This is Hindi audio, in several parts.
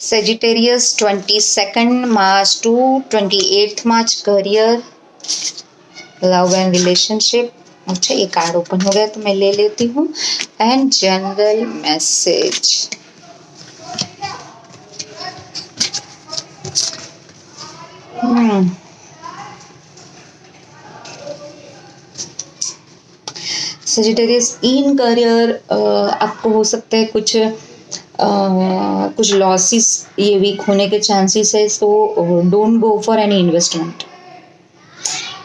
Sagittarius 22nd March to 28th March career, love and relationship. अच्छा ये कार्ड ओपन हो गया तो मैं ले लेती हूँ. And general message. Sagittarius in career आपको हो सकता है कुछ लॉसेस ये वीक होने के चांसेस है. So don't go for any investment.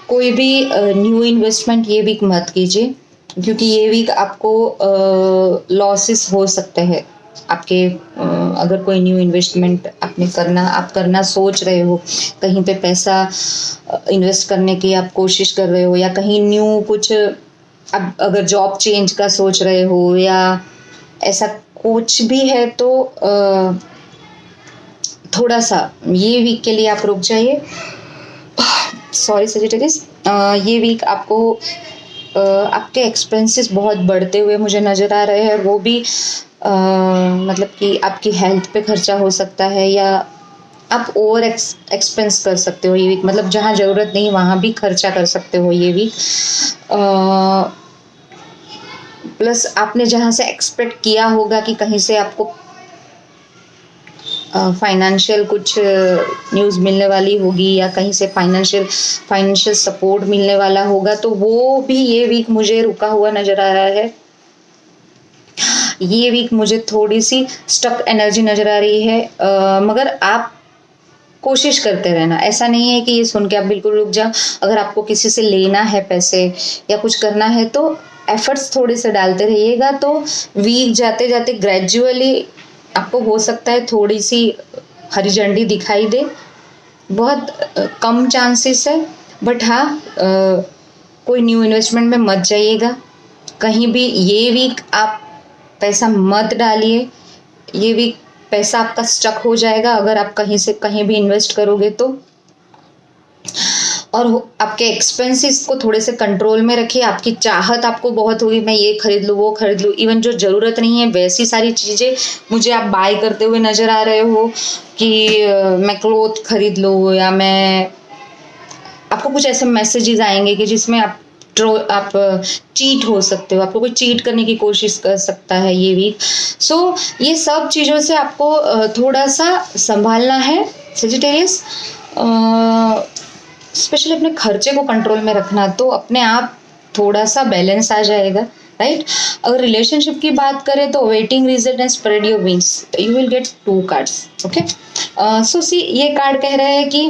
कोई भी न्यू इन्वेस्टमेंट ये वीक मत कीजिए, क्योंकि ये वीक आपको लॉसेस हो सकते हैं आपके. अगर कोई न्यू इन्वेस्टमेंट आप करना सोच रहे हो, कहीं पे पैसा इन्वेस्ट करने की आप कोशिश कर रहे हो, या कहीं न्यू कुछ अब अगर जॉब चेंज का सोच रहे हो या ऐसा कुछ भी है, तो थोड़ा सा ये वीक के लिए आप रुक जाइए. सॉरी सजिटेरियस, ये वीक आपको आपके एक्सपेंसेस बहुत बढ़ते हुए मुझे नज़र आ रहे हैं. वो भी मतलब कि आपकी हेल्थ पे खर्चा हो सकता है, या आप ओवर एक्सपेंस कर सकते हो ये वीक. मतलब जहाँ ज़रूरत नहीं वहाँ भी खर्चा कर सकते हो ये वीक. प्लस आपने जहाँ से एक्सपेक्ट किया होगा कि कहीं से आपको फाइनेंशियल कुछ न्यूज़ मिलने वाली होगी, या कहीं से फाइनेंशियल सपोर्ट मिलने वाला होगा, तो वो भी ये वीक मुझे रुका हुआ नज़र आ रहा है. ये वीक मुझे थोड़ी सी स्टक एनर्जी नज़र आ रही है. मगर आप कोशिश करते रहना. ऐसा नहीं है कि ये सुन के आप बिल्कुल रुक जाओ. अगर आपको किसी से लेना है पैसे या कुछ करना है, तो एफर्ट्स थोड़े से डालते रहिएगा. तो वीक जाते जाते ग्रेजुअली आपको हो सकता है थोड़ी सी हरी झंडी दिखाई दे. बहुत कम चांसेस है, बट हाँ, कोई न्यू इन्वेस्टमेंट में मत जाइएगा. कहीं भी ये वीक आप पैसा मत डालिए. ये वीक पैसा आपका स्टक हो जाएगा अगर आप कहीं से कहीं भी इन्वेस्ट करोगे तो. और आपके एक्सपेंसेस को थोड़े से कंट्रोल में रखिए. आपकी चाहत आपको बहुत होगी, मैं ये खरीद लूँ वो खरीद लूँ. इवन जो ज़रूरत नहीं है वैसी सारी चीज़ें मुझे आप बाय करते हुए नज़र आ रहे हो, कि मैं क्लोथ खरीद लूँ, या मैं आपको कुछ ऐसे मैसेजेस आएंगे कि जिसमें आप चीट हो सकते हो. आपको कोई चीट करने की कोशिश कर सकता है ये वीक. सो ये सब चीज़ों से आपको थोड़ा सा संभालना है सेजिटेरियस. स्पेशली अपने खर्चे को कंट्रोल में रखना, तो अपने आप थोड़ा सा बैलेंस आ जाएगा, राइट. अगर रिलेशनशिप की बात करें तो waiting result and spread your wings, you will get 2 cards. Okay. So see, ये कार्ड कह रहे हैं कि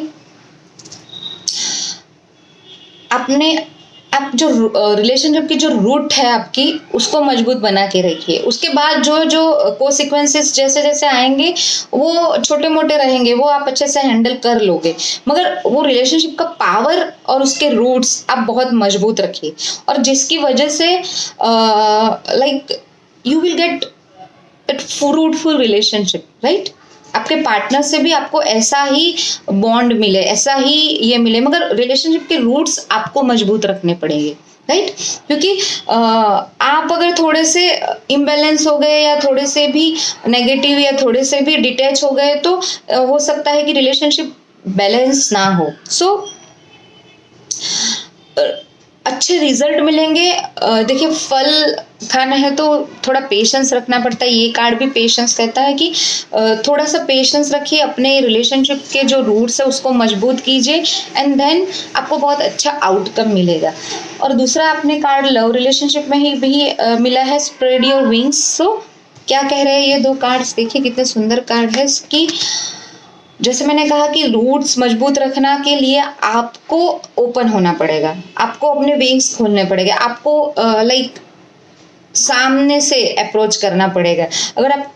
आप जो रिलेशनशिप की जो रूट है आपकी, उसको मजबूत बना के रखिए. उसके बाद जो कोसिक्वेंसेस जैसे जैसे आएंगे वो छोटे मोटे रहेंगे, वो आप अच्छे से हैंडल कर लोगे. मगर वो रिलेशनशिप का पावर और उसके रूट्स आप बहुत मजबूत रखिए, और जिसकी वजह से like you will get it fruitful relationship, right. आपके पार्टनर से भी आपको ऐसा ही बॉन्ड मिले, ऐसा ही ये मिले, मगर रिलेशनशिप के रूट्स आपको मजबूत रखने पड़ेंगे, राइट. क्योंकि आप अगर थोड़े से इम्बैलेंस हो गए, या थोड़े से भी नेगेटिव, या थोड़े से भी डिटैच हो गए, तो हो सकता है कि रिलेशनशिप बैलेंस ना हो. सो अच्छे रिजल्ट मिलेंगे. देखिए, फल खाना है तो थोड़ा पेशेंस रखना पड़ता है. ये कार्ड भी पेशेंस कहता है कि थोड़ा सा पेशेंस रखिए, अपने रिलेशनशिप के जो रूट्स है उसको मजबूत कीजिए, एंड देन आपको बहुत अच्छा आउटकम मिलेगा. और दूसरा अपने कार्ड लव रिलेशनशिप में ही भी मिला है, स्प्रेड योर विंग्स. सो क्या कह रहे हैं ये 2 कार्ड्स, देखिए कितने सुंदर कार्ड है इसकी. जैसे मैंने कहा कि रूट्स मजबूत रखना के लिए आपको ओपन होना पड़ेगा, आपको अपने विंग्स खोलने पड़ेगा, आपको लाइक सामने से अप्रोच करना पड़ेगा. अगर आप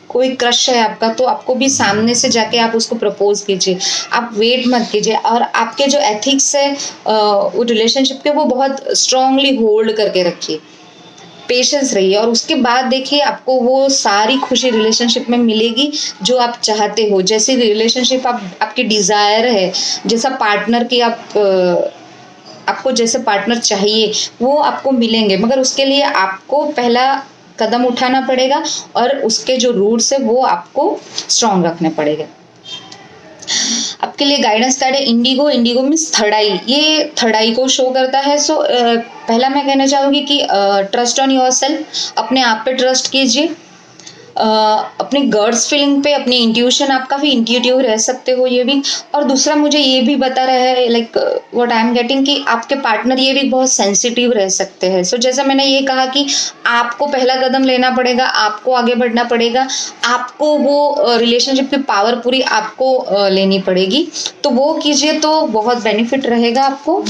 कोई क्रश है आपका, तो आपको भी सामने से जाके आप उसको प्रपोज कीजिए. आप वेट मत कीजिए. और आपके जो एथिक्स है वो रिलेशनशिप के, वो बहुत स्ट्रांगली होल्ड करके रखिए. पेशेंस रहिए, और उसके बाद देखिए आपको वो सारी खुशी रिलेशनशिप में मिलेगी जो आप चाहते हो. जैसी रिलेशनशिप आपकी डिज़ायर है, जैसा पार्टनर की आपको जैसे पार्टनर चाहिए, वो आपको मिलेंगे. मगर उसके लिए आपको पहला कदम उठाना पड़ेगा और उसके जो रूट्स है वो आपको स्ट्रांग रखने पड़ेंगे। आपके लिए गाइडेंस कार्ड है इंडिगो। इंडिगो मीन्स थर्ड आई, ये थर्ड आई को शो करता है। सो पहला मैं कहना चाहूँगी कि ट्रस्ट ऑन योर सेल्फ, अपने आप पे ट्रस्ट कीजिए, अपनी गट्स फीलिंग पे, अपनी इंट्यूशन, आप काफ़ी इंट्यूटिव रह सकते हो ये वीक। और दूसरा मुझे ये भी बता रहा है like what I am getting कि आपके पार्टनर ये वीक बहुत सेंसिटिव रह सकते हैं। सो जैसा मैंने ये कहा कि आपको पहला कदम लेना पड़ेगा, आपको आगे बढ़ना पड़ेगा, आपको वो रिलेशनशिप की पावर पूरी आपको लेनी पड़ेगी, तो वो कीजिए तो बहुत बेनिफिट रहेगा आपको।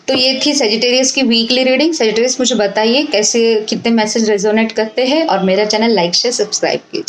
तो ये थी सेजिटेरियस की वीकली रीडिंग। सेजिटेरियस मुझे बताइए कैसे, कितने मैसेज रेजोनेट करते हैं, और मेरा चैनल लाइक शेयर सब्सक्राइब कीजिए।